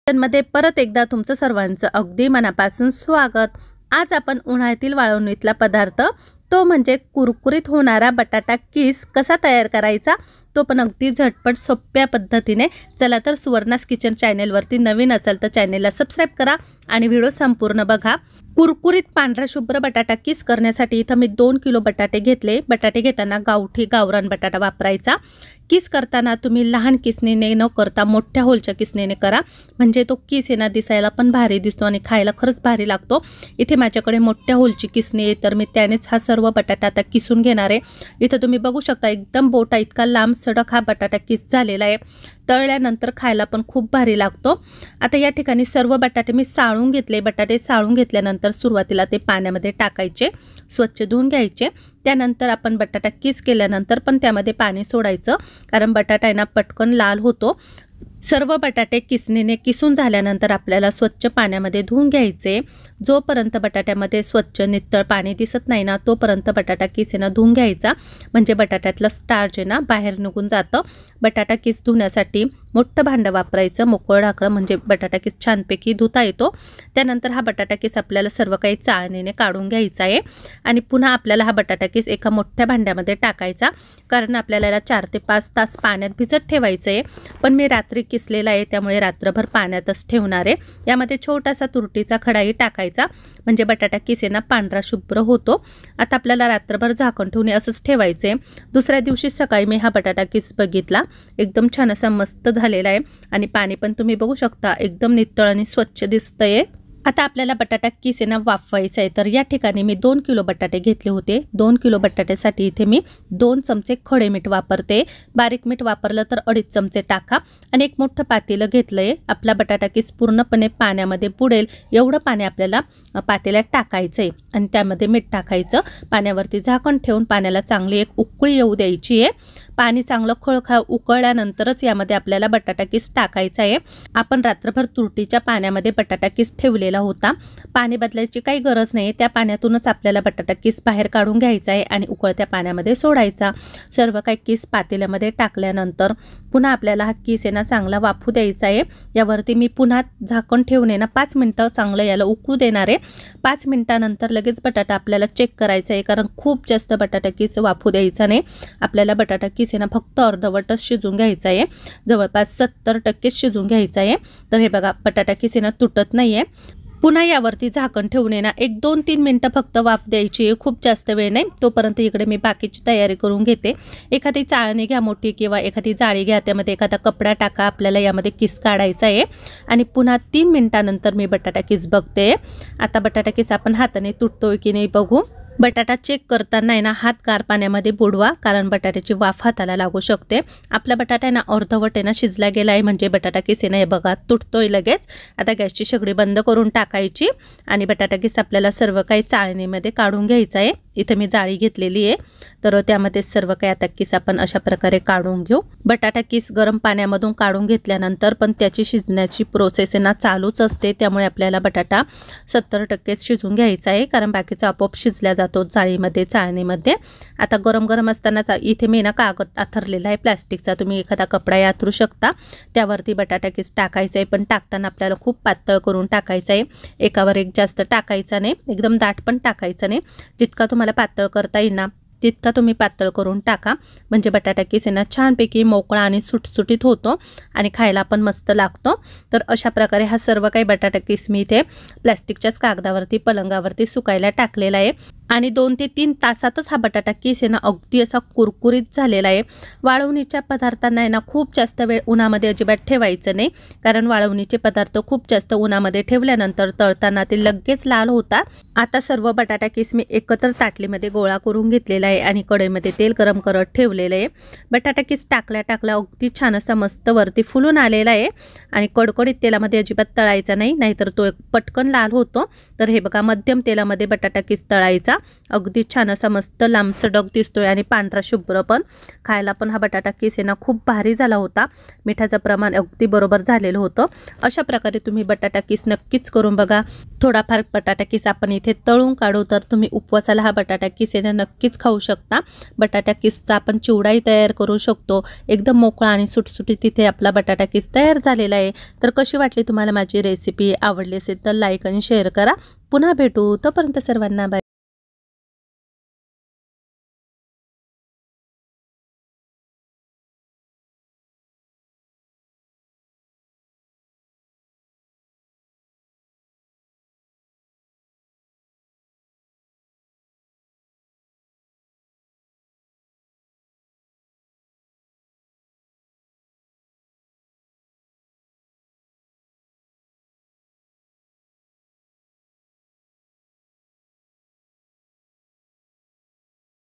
मध्ये परत एकदा तुमचं सर्वांचं अगदी मनापासून स्वागत। आज आपण उन्हाळ्यातील वाळवणीतला पदार्थ तो म्हणजे कुरकुरीत होणारा बटाटा किस कसा तयार करायचा तो पण अगदी झटपट सोप्या पद्धतीने। चला तर सुवर्णास किचन चॅनल वरती नवीन असाल तर चॅनलला सबस्क्राइब करा आणि व्हिडिओ संपूर्ण बघा। कुरकुरीत पांढरा शुभ्र बटाटा किस करण्यासाठी इथं मी 2 किलो बटाटे घेतले। बटाटे घेताना गावठी गावरान बटाटा वापरायचा। किस करताना तुम्ही लहान किसणीने न करता मोठ्या होलच्या किसणीने करा, म्हणजे तो किस येना दिसायला पण भारी दिसतो आणि खायला खरंच भारी लागतो। इथे माझ्याकडे मोठ्या होलची किसणी आहे तर मी त्यानेच हा सर्व बटाटा आता किसून घेणार आहे। इथे तुम्ही बघू शकता एकदम बोटा इतका लांब सडक हा बटाटा किस झालेला आहे। तळल्यानंतर खायला पण खूप भारी लागतो। आता या ठिकाणी सर्व बटाटे मी साळून घेतले। बटाटे साळून घेतल्यानंतर सुरुवातीला ते पाण्यामध्ये टाकायचे, स्वच्छ धुवून घ्यायचे। त्यानंतर आपण बटाटा किस केल्यानंतर पण त्यामध्ये पाणी सोडायचं, कारण बटाटा ना पटकन लाल होतो। सर्व बटाटे किसणीने किसून झाल्यानंतर आपल्याला स्वच्छ पाण्यामध्ये धुवून घ्यायचे। जोपर्यंत बटाट्यामध्ये स्वच्छ नितळ पाणी दिसत नाही ना तोपर्यंत बटाटा किसेना धुवून घ्यायचा, म्हणजे बटाट्यातलं स्टार्च आहे ना बाहेर निघून जातं। बटाटा किस धुण्यासाठी मोठं भांडं वापरायचं, मोकळं ढाकळं, म्हणजे बटाटा किस छानपैकी धुता येतो। त्यानंतर हा बटाटा किस आपल्याला सर्व काही चाळणीने काढून घ्यायचा आहे आणि पुन्हा आपल्याला हा बटाटा किस एका मोठ्या भांड्यामध्ये टाकायचा, कारण आपल्याला याला 4 ते 5 तास पाण्यात भिजत ठेवायचं आहे। पण मी रात्री किसलेला आहे त्यामुळे रात्रभर पाण्यातच ठेवणार आहे। यामध्ये छोटासा तुरटीचा खडाही टाकायचा, म्हणजे बटाटा किसेना पांढरा शुभ्र होतो। आता आपल्याला रात्रभर झाकण ठेवून असंच ठेवायचे। दुसऱ्या दिवशी सकाळी मी हा बटाटा किस बघितला, एकदम छान असा मस्त झालेला आहे आणि पाणी पण तुम्ही बघू शकता एकदम नितळ आणि स्वच्छ दिसतंय। आता आपल्याला बटाटा किस आहे ना वाफवायचा आहे, तर या ठिकाणी मी 2 किलो बटाटे घेतले होते। 2 किलो बटाट्यासाठी इथे मी 2 चमचे खडे मीठ वापरते। बारीक मीठ वापरलं तर 2.5 चमचे टाका आणि एक मोठं पातेलं घेतलंय। आपला बटाटा किस पूर्णपणे पाण्यामध्ये बुडेल एवढं पाणी आपल्याला पातेल्यात टाकायचं आहे आणि त्यामध्ये मीठ टाकायचं। पाण्यावरती झाकण ठेवून पाण्याला चांगली एक उकळी येऊ द्यायची आहे। पाणी चांगलं खळखळ उकळल्यानंतरच यामध्ये आपल्याला बटाटा किस टाकायचा आहे। आपण रात्रभर तुरटीच्या पाण्यामध्ये बटाटा किस ठेवलेला होता, पाणी बदलायची काही गरज नाही। त्या पाण्यातूनच आपल्याला बटाटा किस बाहेर काढून घ्यायचा आहे आणि उकळत्या पाण्यामध्ये सोडायचा। सर्व काही किस पातेल्यामध्ये टाकल्यानंतर पुन्हा आपल्याला हा किस आहे ना चांगला वाफू द्यायचा आहे। यावरती मी पुन्हा झाकण ठेवून आहे ना 5 मिनिटं चांगलं याला उकळू देणार आहे। 5 मिनिटानंतर लगेच बटाटा आपल्याला चेक करायचा आहे, कारण खूप जास्त बटाटा किस वाफू द्यायचा नाही। आपल्याला बटाटा किस आहे ना फक्त अर्धवटच शिजून घ्यायचा आहे, जवळपास 70% शिजून घ्यायचा आहे। तर हे बघा बटाटा किस आहे ना तुटत नाहीये। पुन्हा यावरती झाकण ठेवून आहे ना 1-2-3 मिनिटं फक्त वाफ द्यायची आहे, खूप जास्त वेळ नाही। तोपर्यंत इकडे मी बाकीची तयारी करून घेते। एखादी चाळणी घ्या मोठी किंवा एखादी जाळी घ्या, त्यामध्ये एखादा कपडा टाका। आपल्याला यामध्ये किस काढायचा आहे आणि पुन्हा 3 मिनिटानंतर मी बटाटा किस बघते। आता बटाटा किस आपण हाताने तुटतोय की नाही बघू। बटाटा चेक करताना आहे ना हात गार पाण्यामध्ये बुडवा, कारण बटाट्याची वाफ हाताला लागू शकते। आपला बटाटा आहे ना अर्धवट आहे ना शिजला गेला आहे, म्हणजे बटाटा किस आहे ना हे बघा तुटतोय लगेच। आता गॅसची शेगडी बंद करून टाकायची आणि बटाटा किस आपल्याला सर्व काही चाळणीमध्ये काढून घ्यायचा आहे। इथे मी जाळी घेतलेली आहे, तर त्यामध्ये सर्व काही आता किस आपण अशा प्रकारे काढून घेऊ। बटाटा किस गरम पाण्यामधून काढून घेतल्यानंतर पण त्याची शिजण्याची प्रोसेस आहे ना चालूच असते, त्यामुळे आपल्याला बटाटा 70% शिजून घ्यायचा आहे, कारण बाकीचा आपोआप शिजल्या जातो जाळीमध्ये चाळणीमध्ये। आता गरम गरम असतानाच इथे मी ना कागद आथरलेला आहे प्लास्टिकचा, तुम्ही एखादा कपडा आथरू शकता। त्यावरती बटाटा किस टाकायचा आहे, पण टाकताना आपल्याला खूप पातळ करून टाकायचा आहे। एकावर एक जास्त टाकायचा नाही, एकदम दाट पण टाकायचा नाही। जितका तुम्हाला पातळ करता येईल ना तितका तुम्ही पातळ करून टाका, म्हणजे बटाटा किस आहे ना छानपैकी मोकळा आणि सुटसुटीत होतो आणि खायला पण मस्त लागतो। तर अशा प्रकारे हा सर्व काही बटाटा किस मी इथे प्लास्टिकच्याच कागदावरती पलंगावरती सुकायला टाकलेला आहे आणि 2 ते 3 तासातच हा बटाटा किस आहे ना अगदी असा कुरकुरीत झालेला आहे। वाळवणीच्या पदार्थांना आहे ना खूप जास्त वेळ उन्हामध्ये अजिबात ठेवायचं नाही, कारण वाळवणीचे पदार्थ खूप जास्त उन्हामध्ये ठेवल्यानंतर तळताना ते लगेच लाल होतात। आता सर्व बटाटा किस मी एकत्र ताटलीमध्ये गोळा करून घेतलेला आहे आणि कढईमध्ये तेल गरम करत ठेवलेलं आहे। बटाटा किस टाकल्या अगदी छान असा मस्त वरती फुलून आलेला आहे आणि कडकडीत तेलामध्ये अजिबात तळायचा नाही, नाहीतर तो पटकन लाल होतो। तर हे बघा मध्यम तेलामध्ये बटाटा किस तळायचा, बघा अगदी छान असा मस्त लांबसडक दिसतोय आणि पांढरा शुभ्र पण. खायला पण हा बटाटा किस आहे ना खूप भारी झाला होता. मिठाचं प्रमाण अगदी बरोबर झालेलं होतं. अशा प्रकारे तुम्ही बटाटा किस नक्कीच करून बघा. थोडाफार बटाटा किस आपण इथे तळून काढू, तर तुम्ही उपवासाला हा बटाटा किस आहे ना नक्कीच खाऊ शकता. बटाटा किसचा आपण चिवडाही तयार करू शकतो. एकदम मोकळा आणि सुटसुटीत तिथे आपला बटाटा किस तयार झालेला आहे. तर कशी वाटली तुम्हाला माझी रेसिपी? आवडली असेल तर लाईक आणि शेअर करा. पुन्हा भेटू, तोपर्यंत सर्वांना बाय.